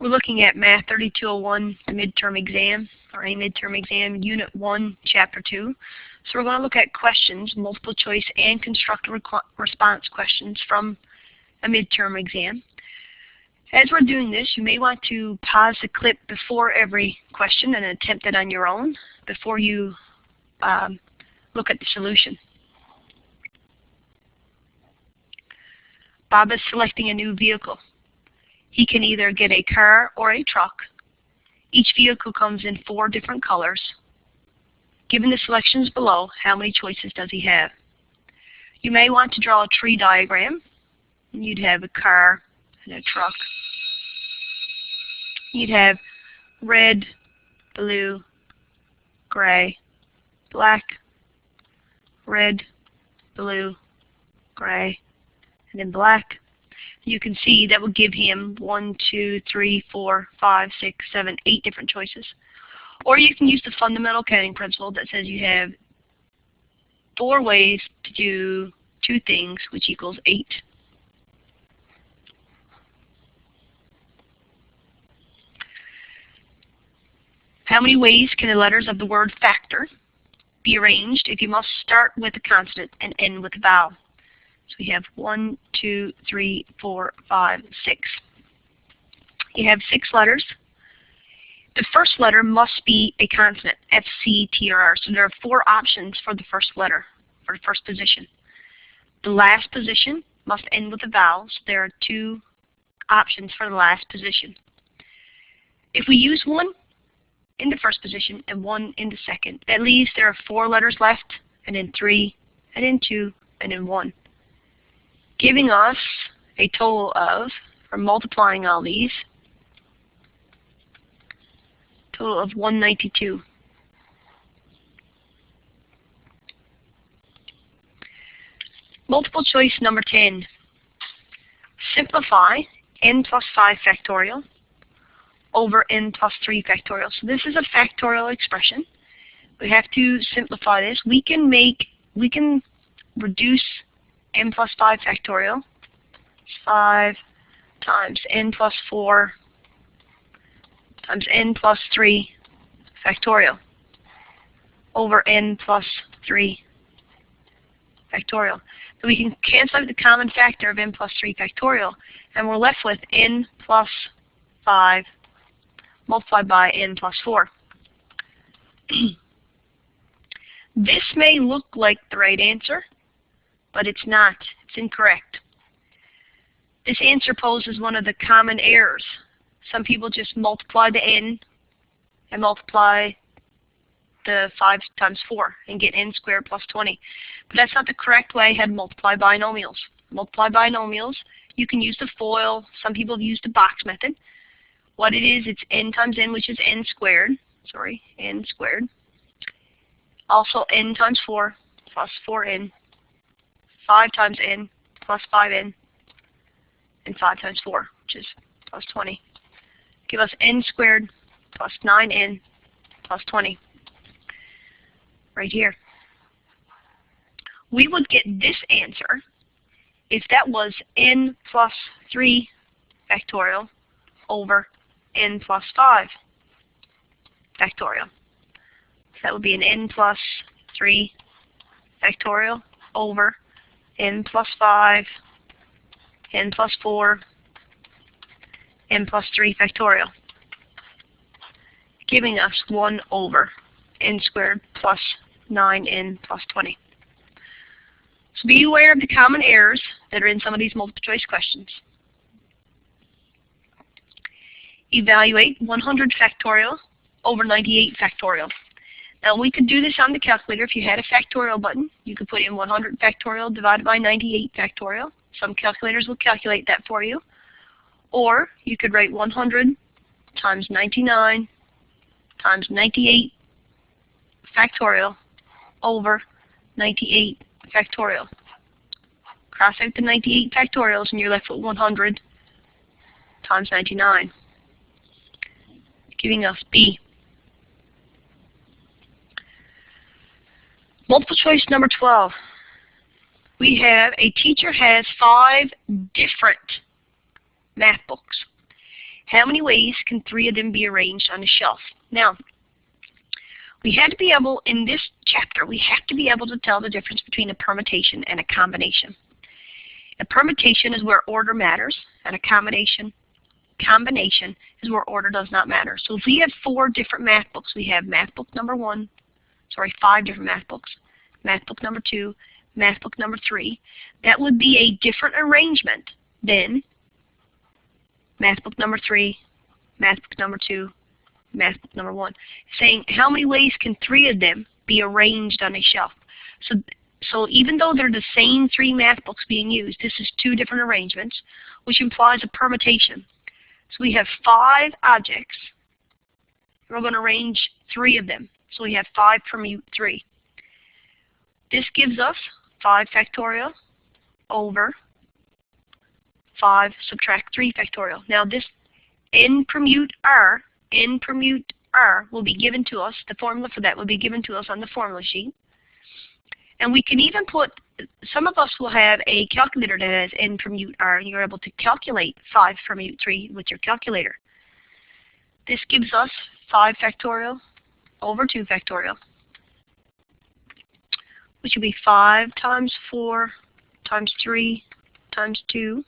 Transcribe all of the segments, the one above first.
We're looking at Math 3201, the midterm exam, or a midterm exam, Unit 1, Chapter 2. So we're going to look at questions, multiple choice and constructive response questions from a midterm exam. As we're doing this, you may want to pause the clip before every question and attempt it on your own before you look at the solution. Bob is selecting a new vehicle. He can either get a car or a truck. Each vehicle comes in 4 different colors. Given the selections below, how many choices does he have? You may want to draw a tree diagram. You'd have a car and a truck. You'd have red, blue, gray, black, red, blue, gray, and then black. You can see that will give him 1, 2, 3, 4, 5, 6, 7, 8 different choices. Or you can use the fundamental counting principle that says you have 4 ways to do 2 things, which equals 8. How many ways can the letters of the word factor be arranged if you must start with a consonant and end with a vowel? So we have 1, 2, 3, 4, 5, 6. You have 6 letters. The first letter must be a consonant, F, C, T, or R. So there are 4 options for the first letter, for the first position. The last position must end with a vowel, so there are 2 options for the last position. If we use 1 in the first position and 1 in the second, that leaves there are 4 letters left, and then 3, and then 2, and then 1. Giving us a total of, or multiplying all these, total of 192. Multiple choice number 10. Simplify n plus 5 factorial over n plus 3 factorial. So this is a factorial expression. We have to simplify this. We can reduce n plus 5 factorial, 5 times n plus 4 times n plus 3 factorial over n plus 3 factorial. So we can cancel out the common factor of n plus 3 factorial, and we're left with n plus 5 multiplied by n plus 4. This may look like the right answer, but it's not. It's incorrect. This answer poses one of the common errors. Some people just multiply the n and multiply the 5 times 4 and get n squared plus 20. But that's not the correct way to multiply binomials. Multiply binomials, you can use the FOIL. Some people have used the box method. What it is, it's n times n, which is n squared. Sorry, n squared. Also n times 4 plus 4n. 5 times n plus 5n, and 5 times 4, which is plus 20. Give us n squared plus 9n plus 20. Right here. We would get this answer if that was n plus 3 factorial over n plus 5 factorial. So that would be an n plus 3 factorial over n plus 5, n plus 4, n plus 3 factorial, giving us 1 over n squared plus 9n plus 20. So be aware of the common errors that are in some of these multiple choice questions. Evaluate 100 factorial over 98 factorial. Now we could do this on the calculator. If you had a factorial button, you could put in 100 factorial divided by 98 factorial. Some calculators will calculate that for you. Or you could write 100 times 99 times 98 factorial over 98 factorial. Cross out the 98 factorials and you're left with 100 times 99, giving us B. Multiple choice number 12. We have a teacher has 5 different math books. How many ways can 3 of them be arranged on a shelf? Now, we had to be able, in this chapter, we have to be able to tell the difference between a permutation and a combination. A permutation is where order matters, and a combination is where order does not matter. So if we have 4 different math books, we have math book number 1, sorry, 5 different math books, math book number 2, math book number 3, that would be a different arrangement than math book number 3, math book number 2, math book number 1. Saying how many ways can 3 of them be arranged on a shelf? So even though they're the same 3 math books being used, this is 2 different arrangements, which implies a permutation. So we have 5 objects. We're going to arrange 3 of them. So we have 5 permute 3. This gives us 5 factorial over 5 subtract 3 factorial. Now this n permute r will be given to us, the formula for that will be given to us on the formula sheet. And we can even put, some of us will have a calculator that has n permute r, and you're able to calculate 5 permute 3 with your calculator. This gives us 5 factorial over 2 factorial, which will be 5 times 4 times 3 times 2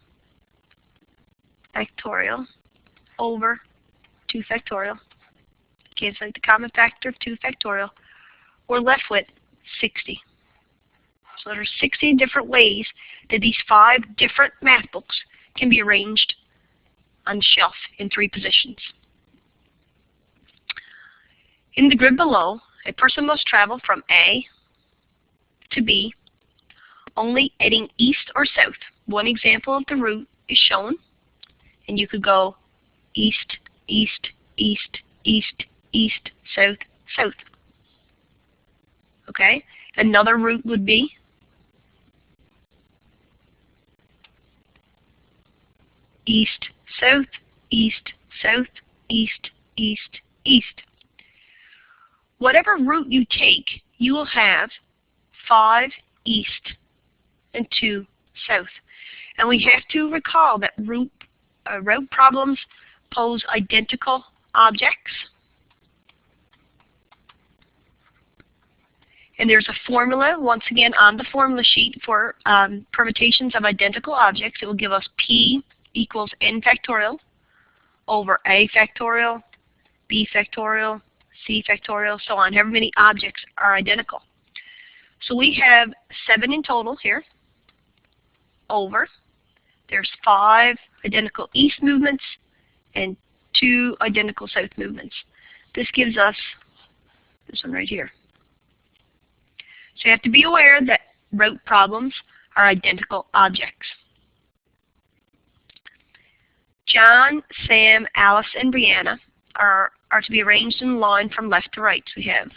factorial over 2 factorial. Cancel the common factor of 2 factorial. We're left with 60. So there's 60 different ways that these 5 different math books can be arranged on the shelf in 3 positions. In the grid below, a person must travel from A to B, only heading east or south. One example of the route is shown, and you could go east, east, east, east, east, south, south. Okay? Another route would be east, south, east, south, east, east, east. Whatever route you take, you will have 5 east and 2 south. And we have to recall that route problems pose identical objects. And there's a formula, once again, on the formula sheet for permutations of identical objects. It will give us P equals n factorial over A factorial, B factorial, C factorial, so on. However many objects are identical. So we have 7 in total here over. There's 5 identical east movements and 2 identical south movements. This gives us this one right here. So you have to be aware that route problems are identical objects. John, Sam, Alice, and Brianna are to be arranged in line from left to right. So we have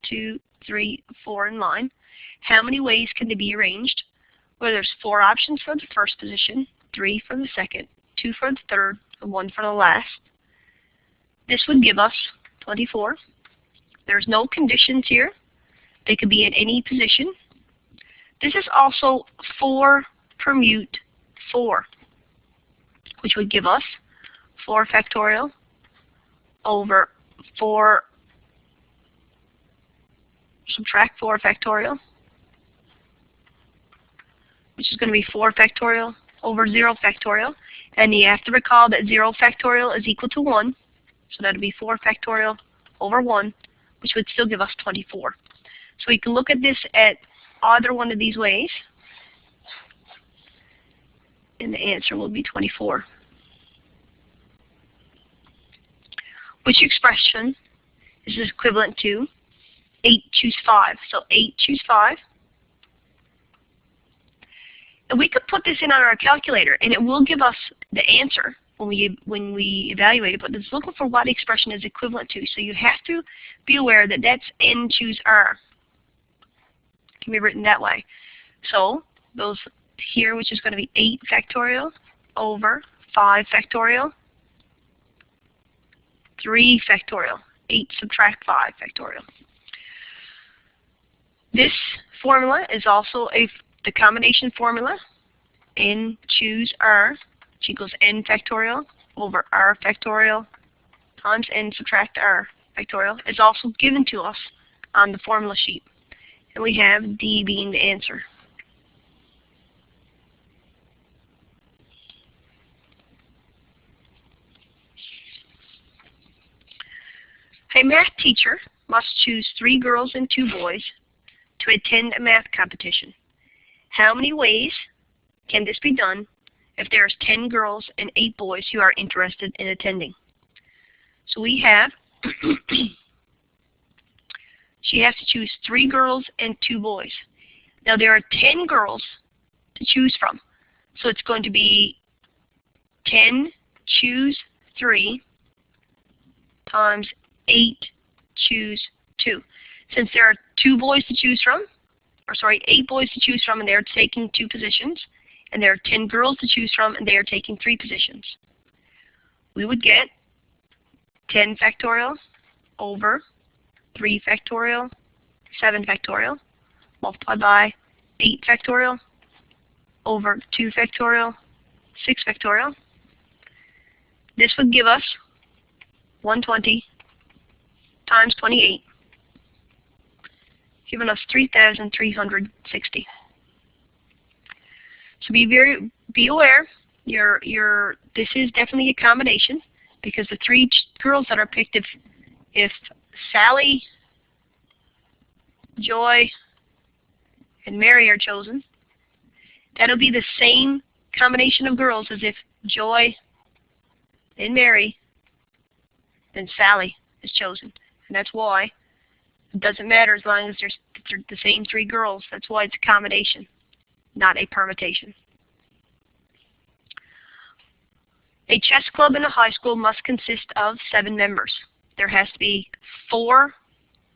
2, 3, 4 in line. How many ways can they be arranged? Well, there's 4 options for the first position, 3 for the second, 2 for the third, and 1 for the last. This would give us 24. There's no conditions here. They could be at any position. This is also 4 permute 4, which would give us 4 factorial over 4 subtract 4 factorial, which is going to be 4 factorial over 0 factorial. And you have to recall that 0 factorial is equal to 1, so that would be 4 factorial over 1, which would still give us 24. So we can look at this at either one of these ways, and the answer will be 24. Which expression is equivalent to 8 choose 5? So 8 choose 5. And we could put this in on our calculator, and it will give us the answer when we evaluate it, but it's looking for what expression is equivalent to. So you have to be aware that that's n choose r. It can be written that way. So those here, which is going to be 8 factorial over 5 factorial, 3 factorial, 8 subtract 5 factorial. This formula is also the combination formula, n choose r, which equals n factorial over r factorial times n subtract r factorial is also given to us on the formula sheet. And we have D being the answer. A math teacher must choose 3 girls and 2 boys to attend a math competition. How many ways can this be done if there's 10 girls and 8 boys who are interested in attending? So we have, she has to choose 3 girls and 2 boys. Now there are 10 girls to choose from. So it's going to be 10 choose 3 times 8 choose 2. Since there are 2 boys to choose from, 8 boys to choose from, and they are taking 2 positions, and there are 10 girls to choose from, and they are taking 3 positions, we would get 10 factorial over 3 factorial, 7 factorial, multiplied by 8 factorial over 2 factorial, 6 factorial. This would give us 120 times 28, giving us 3,360. So be aware, this is definitely a combination, because the 3 girls that are picked, if Sally, Joy, and Mary are chosen, that'll be the same combination of girls as if Joy, then Mary, then Sally is chosen. And that's why it doesn't matter as long as they're the same 3 girls. That's why it's a combination, not a permutation. A chess club in a high school must consist of 7 members. There has to be 4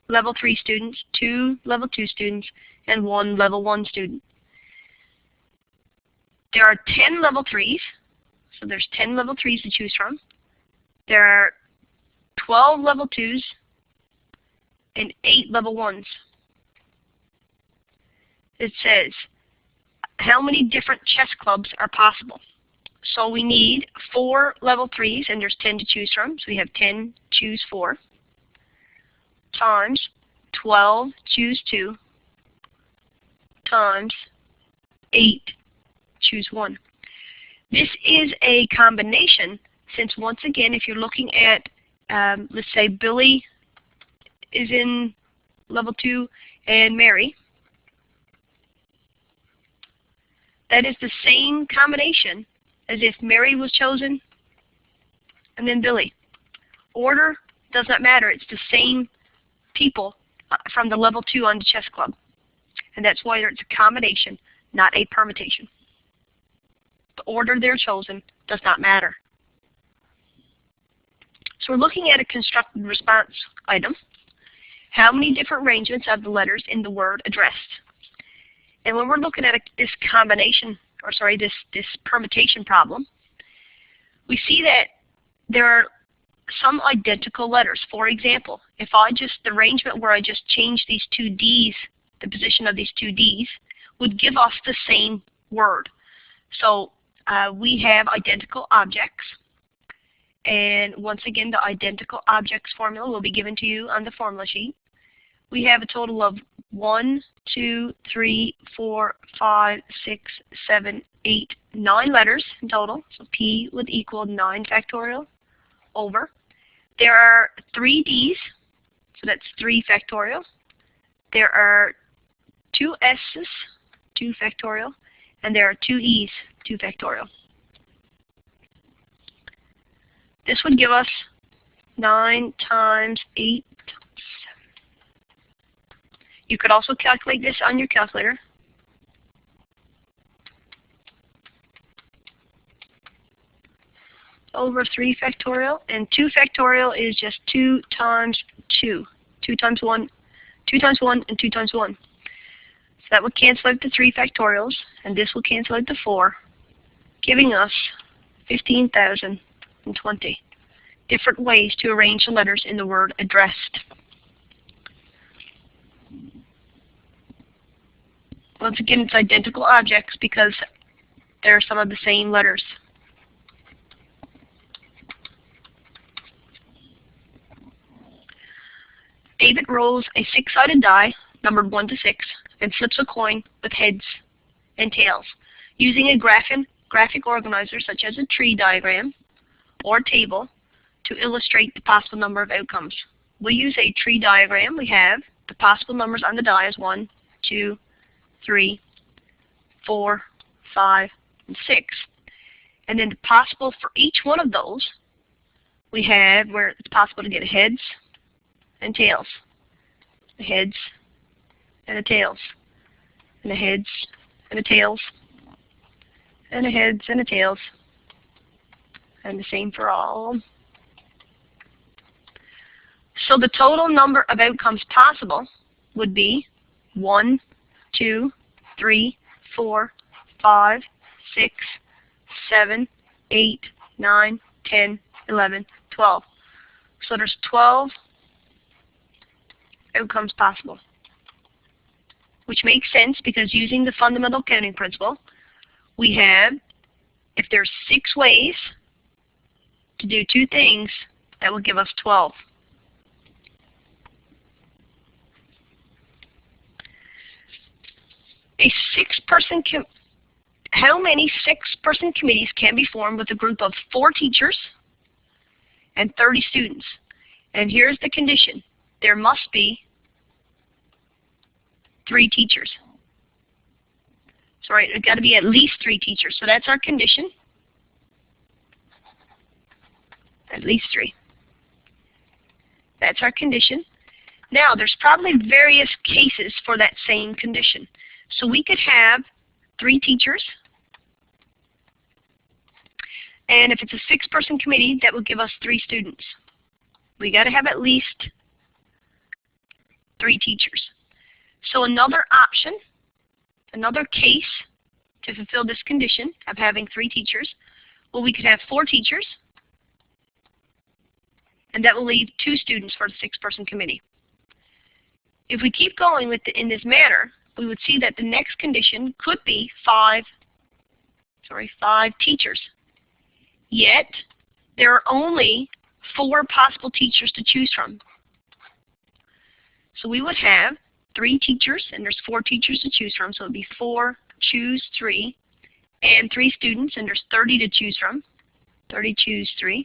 level 3 students, 2 level 2 students, and 1 level 1 student. There are 10 level 3s, so there's 10 level 3s to choose from. There are 12 level 2s and 8 level 1s. It says how many different chess clubs are possible. So we need 4 level 3s, and there's 10 to choose from, so we have 10 choose 4, times 12 choose 2, times 8 choose 1. This is a combination, since once again, if you're looking at, let's say Billy is in level 2 and Mary, that is the same combination as if Mary was chosen and then Billy. Order does not matter. It's the same people from the level 2 on the chess club. And that's why it's a combination, not a permutation. The order they're chosen does not matter. So we're looking at a constructed response item. How many different arrangements of the letters in the word addressed? And when we're looking at this combination, this permutation problem, we see that there are some identical letters. For example, if the arrangement where I just changed these 2 D's, the position of these 2 D's, would give us the same word. So we have identical objects. And once again, the identical objects formula will be given to you on the formula sheet. We have a total of 1, 2, 3, 4, 5, 6, 7, 8, 9 letters in total. So P would equal 9 factorial over. There are 3 D's, so that's 3 factorial. There are 2 S's, 2 factorial. And there are 2 E's, 2 factorial. This would give us 9 times 8 times 7. You could also calculate this on your calculator. Over 3 factorial, and 2 factorial is just 2 times 2. 2 times 1, 2 times 1, and 2 times 1. So that would cancel out the 3 factorials, and this will cancel out the 4, giving us 15,020 different ways to arrange the letters in the word addressed. Once again, it's identical objects because they're some of the same letters. participant rolls a 6-sided die, numbered 1 to 6, and flips a coin with heads and tails, using a graphic organizer such as a tree diagram or table to illustrate the possible number of outcomes. We'll use a tree diagram. We have the possible numbers on the die as 1, 2, 3, 4, 5, and 6. And then the possible for each one of those, we have where it's possible to get heads and tails. The heads and the tails. And the heads and the tails. And the heads and the tails. And the same for all. So the total number of outcomes possible would be 1, 2, 3, 4, 5, 6, 7, 8, 9, 10, 11, 12. So there's 12 outcomes possible, which makes sense because using the fundamental counting principle, we have, if there's 6 ways to do 2 things, that will give us 12. How many 6-person committees can be formed with a group of 4 teachers and 30 students? And here's the condition. There must be 3 teachers. Sorry, there's got to be at least 3 teachers. So that's our condition. At least 3. That's our condition. Now, there's probably various cases for that same condition. So we could have 3 teachers. And if it's a 6-person committee, that would give us 3 students. We got to have at least 3 teachers. So another option, another case to fulfill this condition of having 3 teachers, well, we could have 4 teachers, and that will leave 2 students for the 6-person committee. If we keep going in this manner, we would see that the next condition could be 5 teachers. Yet, there are only 4 possible teachers to choose from. So we would have 3 teachers, and there's 4 teachers to choose from, so it would be 4, choose 3, and 3 students, and there's 30 to choose from. 30, choose 3.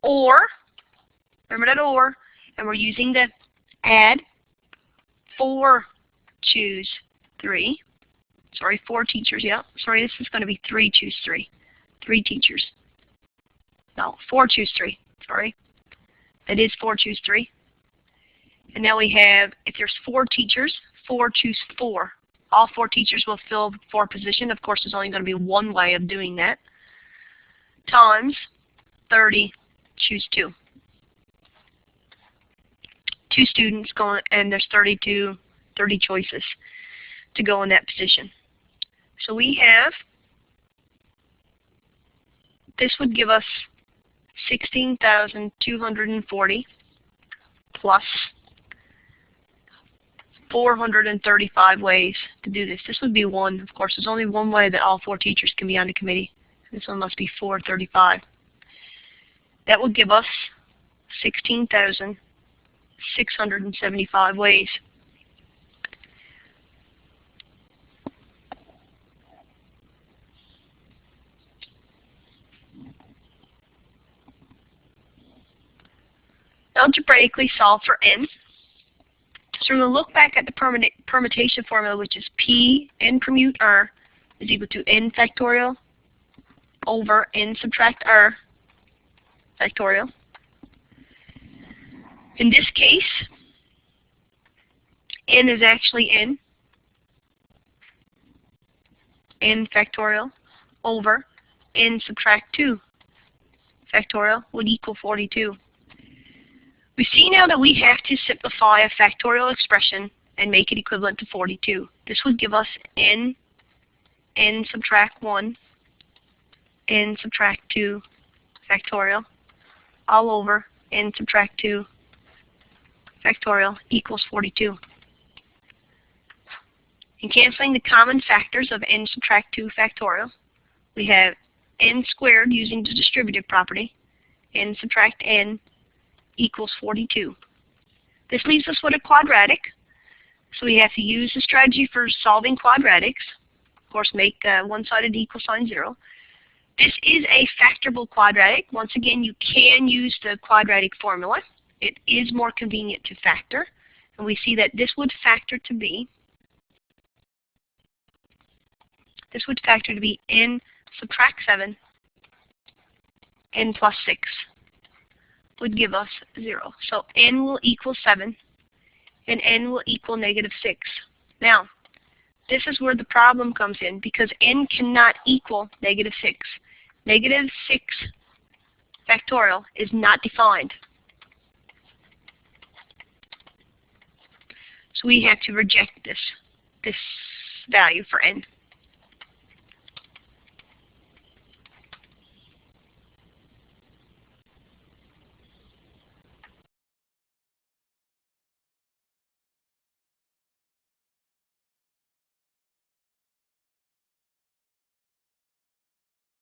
Or, remember that or, and we're using the add, 4, choose 3. Sorry, 4 teachers, yeah. Sorry, this is going to be 3, choose 3. 3 teachers. No, 4, choose 3. Sorry. It is 4, choose 3. And now we have, if there's 4 teachers, 4, choose 4. All 4 teachers will fill 4 positions. Of course, there's only going to be one way of doing that. Times 30, choose 2. 2 students going, and there's 30 choices to go in that position. So we have, this would give us 16,240 plus 435 ways to do this. This would be 1. Of course, there's only one way that all 4 teachers can be on the committee. This one must be 435. That would give us 16,675 ways. Algebraically solve for n. So we're going to look back at the permutation formula, which is p n permute r is equal to n factorial over n subtract r factorial. In this case, n is actually n factorial over n subtract 2 factorial would equal 42. We see now that we have to simplify a factorial expression and make it equivalent to 42. This would give us n subtract 1, n subtract 2 factorial, all over n subtract 2 factorial equals 42. In canceling the common factors of n subtract 2 factorial, we have n squared using the distributive property, n subtract n equals 42. This leaves us with a quadratic, so we have to use the strategy for solving quadratics. Of course, make one-sided equal sign 0. This is a factorable quadratic. Once again, you can use the quadratic formula. It is more convenient to factor. And we see that this would factor to be n subtract 7, n plus 6 would give us 0. So n will equal 7, and n will equal negative 6. Now, this is where the problem comes in, because n cannot equal negative 6. Negative 6 factorial is not defined. So we have to reject this value for n.